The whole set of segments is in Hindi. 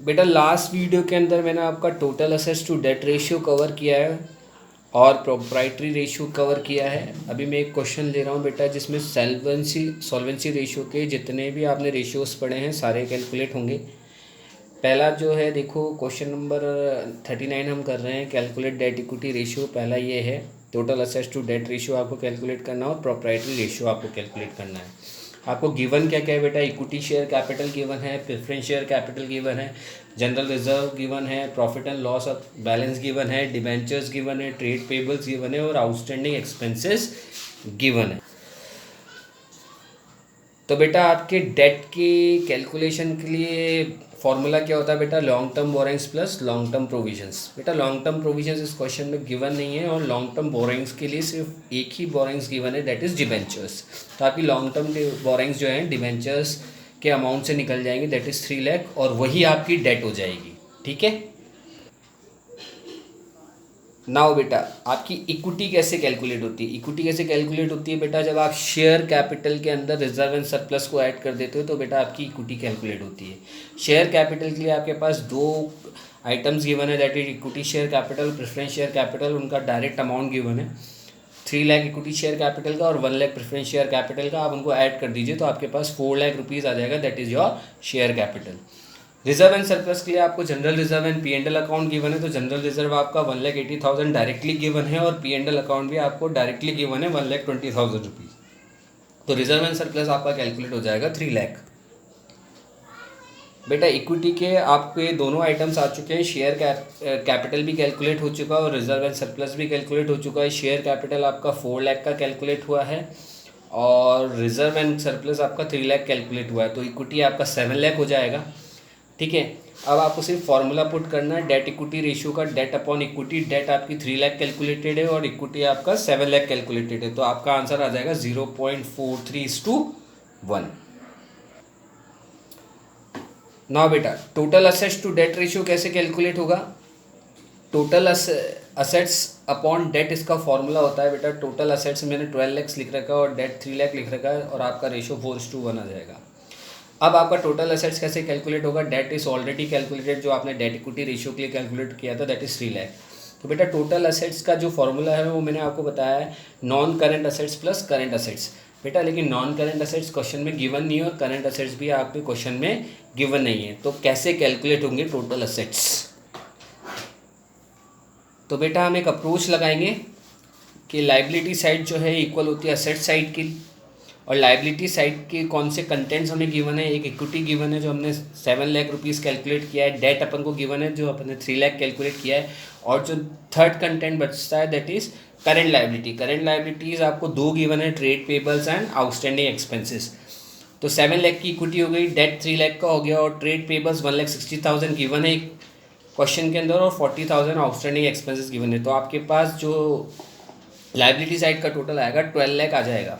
बेटा लास्ट वीडियो के अंदर मैंने आपका total assets to debt ratio cover किया है और प्रोप्राइटरी रेशियो कवर किया है। अभी मैं एक क्वेश्चन ले रहा हूँ बेटा जिसमें सॉल्वेंसी रेशियो के जितने भी आपने रेशियोज पढ़े हैं सारे कैलकुलेट होंगे। पहला जो है देखो क्वेश्चन नंबर 39 हम कर रहे हैं, कैलकुलेट डेट इक्विटी रेशियो। पहला ये है total assets to debt ratio आपको कैलकुलेट करना है और प्रोप्राइटरी रेशियो आपको कैलकुलेट करना है। आपको गिवन क्या क्या है बेटा, इक्विटी शेयर कैपिटल गिवन है, प्रेफरेंस शेयर कैपिटल गिवन है, जनरल रिजर्व गिवन है, profit and loss of balance given है, डिबेंचर्स गिवन है, ट्रेड पेबल्स गिवन है और आउटस्टैंडिंग एक्सपेंसेस गिवन है। तो बेटा आपके डेट के कैलकुलेशन के लिए फॉर्मूला क्या होता है बेटा, long term borrowings plus long term provisions. बेटा लॉन्ग टर्म प्रोविजंस इस क्वेश्चन में गिवन नहीं है और लॉन्ग टर्म बोरिंग्स के लिए सिर्फ एक ही बोरिंग्स गिवन है, दैट इज डिबेंचर्स। तो आपकी लॉन्ग टर्म बोरिंग्स जो हैं डिबेंचर्स के अमाउंट से निकल जाएंगे, दैट इज 3 लाख और वही आपकी डेट हो जाएगी। ठीक है। नाउ बेटा आपकी इक्विटी कैसे कैलकुलेट होती है, इक्विटी कैसे कैलकुलेट होती है बेटा, जब आप शेयर कैपिटल के अंदर रिजर्व एंड सरप्लस को ऐड कर देते हो तो बेटा आपकी इक्विटी कैलकुलेट होती है। शेयर कैपिटल के लिए आपके पास दो आइटम्स गिवन है, that is equity share capital, preference share capital. उनका डायरेक्ट अमाउंट गिवन है 3 लाख इक्विटी शेयर कैपिटल का और 1 लाख प्रेफरेंस शेयर कैपिटल का। आप उनको ऐड कर दीजिए तो आपके पास 4 लाख रुपीज़ आ जाएगा, that is your share capital. Reserve and surplus के लिए आपको general reserve and P&L account given है, तो जनरल रिजर्व आपका 1,80,000 डायरेक्टली गिवन है और P&L अकाउंट भी आपको डायरेक्टली गिवन है 1,20,000 रुपीज़। तो रिजर्व एंड सरप्लस आपका कैलकुलेट हो जाएगा 3 लाख। बेटा इक्विटी के आपके दोनों आइटम्स आ चुके हैं, शेयर कैपिटल भी कैलकुलेट हो चुका है और रिजर्व एंड सरप्लस भी कैलकुलेट हो चुका है। शेयर कैपिटल आपका 4 लाख का कैलकुलेट हुआ है और रिजर्व एंड सरप्लस आपका 3 लाख कैलकुलेट हुआ है, तो इक्विटी आपका 7 लाख हो जाएगा। ठीक है। अब आपको सिर्फ फॉर्मूला पुट करना है डेट इक्विटी रेशियो का, डेट अपॉन इक्विटी। डेट आपकी 3 लाख कैलकुलेटेड है और इक्विटी आपका 7 लाख कैलकुलेटेड है, तो आपका आंसर आ जाएगा 0.43:1। नाउ बेटा total assets to debt ratio कैसे कैलकुलेट होगा, टोटल असेट्स अपॉन डेट इसका फॉर्मूला होता है बेटा। टोटल असेट्स मैंने 12 लाख लिख रखा है और डेट 3 लाख लिख रखा है और आपका रेशियो 4:1 आ जाएगा। अब आपका टोटल असेट्स कैसे कैलकुलेट होगा, डेट इज ऑलरेडी कैलकुलेटेड, जो आपने डेट इक्विटी रेशियो के लिए कैलकुलेट किया था दैट इज 3 लाख। तो बेटा टोटल असेट्स का जो फॉर्मूला है वो मैंने आपको बताया है non current assets plus current assets. बेटा लेकिन नॉन करेंट असेट्स क्वेश्चन में गिवन नहीं है और करेंट असेट्स भी आपके क्वेश्चन में गिवन नहीं है, तो कैसे कैलकुलेट होंगे टोटल असेट्स। तो बेटा हम एक अप्रोच लगाएंगे कि लाइबिलिटी साइड जो है इक्वल होती है असेट साइड की, और लाइबिलिटी साइड के कौन से कंटेंट्स हमें गिवन है, एक इक्विटी गिवन है जो हमने 7 लाख रुपीज़ कैलकुलेट किया है, डेट अपन को गिवन है जो अपने 3 लाख कैलकुलेट किया है, और जो थर्ड कंटेंट बचता है that is current liability. Current liabilities आपको दो गिवन है, trade payables and outstanding expenses. तो 7 लाख की इक्विटी हो गई, डेट 3 लाख का हो गया और ट्रेड पेबल्स 1,60,000 गिवन है क्वेश्चन के अंदर और 40,000 आउटस्टैंडिंग एक्सपेंसेस गिवन है। तो आपके पास जो लाइबिलिटी साइड का टोटल आएगा 12 लाख आ जाएगा।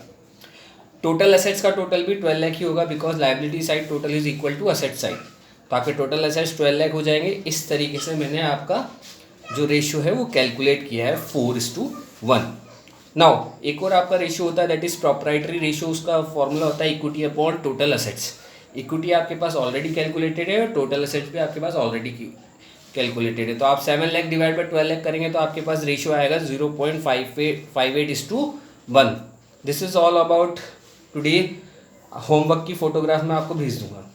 टोटल असेट्स का टोटल भी 12 लाख ही होगा because liability side total is equal to asset side, तो आपके टोटल असेट्स 12 लाख हो जाएंगे। इस तरीके से मैंने आपका जो रेशियो है वो कैलकुलेट किया है 4:1। नाउ एक और आपका रेशियो होता है दैट इज प्रोप्राइटरी रेशियो, उसका फॉर्मूला होता है equity upon total assets. Equity आपके पास ऑलरेडी कैलकुलेटेड है और टोटल असेट्स भी आपके पास ऑलरेडी कैलकुलेटेड है, तो आप 7 लाख डिवाइड बाई 12 लाख करेंगे तो आपके पास रेशियो आएगा 0.58:1। This is all about today. Homework की फोटोग्राफ मैं आपको भेज दूंगा।